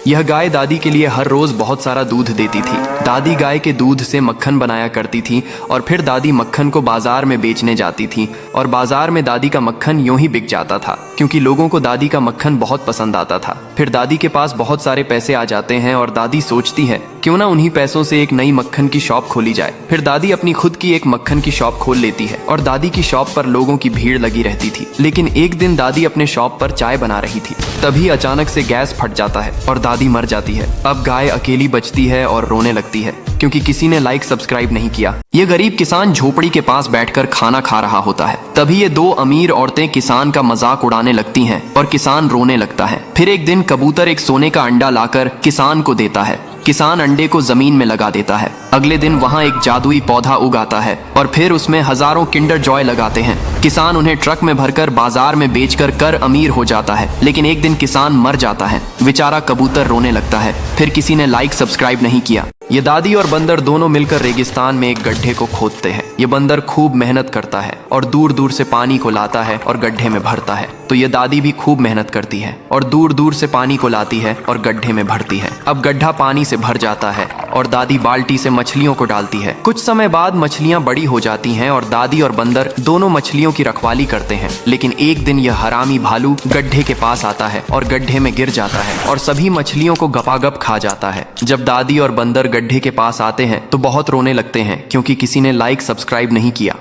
यह गाय दादी के लिए हर रोज बहुत सारा दूध देती थी। दादी गाय के दूध से मक्खन बनाया करती थी और फिर दादी मक्खन को बाजार में बेचने जाती थी और बाजार में दादी का मक्खन यूं ही बिक जाता था क्योंकि लोगों को दादी का मक्खन बहुत पसंद आता था। फिर दादी के पास बहुत सारे पैसे आ जाते हैं और दादी सोचती है क्यों ना उन्हीं पैसों से एक नई मक्खन की शॉप खोली जाए। फिर दादी अपनी खुद की एक मक्खन की शॉप खोल लेती है और दादी की शॉप पर लोगों की भीड़ लगी रहती थी। लेकिन एक दिन दादी अपने शॉप पर चाय बना रही थी, तभी अचानक से गैस फट जाता है और दादी मर जाती है। अब गाय अकेली बचती है और रोने लगती है क्योंकि किसी ने लाइक सब्सक्राइब नहीं किया। ये गरीब किसान झोपड़ी के पास बैठकर खाना खा रहा होता है। तभी ये दो अमीर औरतें किसान का मजाक उड़ाने लगती हैं और किसान रोने लगता है। फिर एक दिन कबूतर एक सोने का अंडा लाकर किसान को देता है। किसान अंडे को जमीन में लगा देता है। अगले दिन वहाँ एक जादुई पौधा उगाता है और फिर उसमें हजारों किंडर जॉय लगाते हैं। किसान उन्हें ट्रक में भरकर बाजार में बेचकर कर अमीर हो जाता है। लेकिन एक दिन किसान मर जाता है। बेचारा कबूतर रोने लगता है। फिर किसी ने लाइक सब्सक्राइब नहीं किया। ये दादी और बंदर दोनों मिलकर रेगिस्तान में एक गड्ढे को खोदते हैं। ये बंदर खूब मेहनत करता है और दूर दूर से पानी को लाता है और गड्ढे में भरता है। तो ये दादी भी खूब मेहनत करती है और दूर दूर से पानी को लाती है और गड्ढे में भरती है। अब गड्ढा पानी से भर जाता है और दादी बाल्टी से मछलियों को डालती है। कुछ समय बाद मछलियां बड़ी हो जाती हैं और दादी और बंदर दोनों मछलियों की रखवाली करते हैं। लेकिन एक दिन यह हरामी भालू गड्ढे के पास आता है और गड्ढे में गिर जाता है और सभी मछलियों को गपागप खा जाता है। जब दादी और बंदर गड्ढे के पास आते हैं तो बहुत रोने लगते हैं क्योंकि किसी ने लाइक सब्सक्राइब नहीं किया।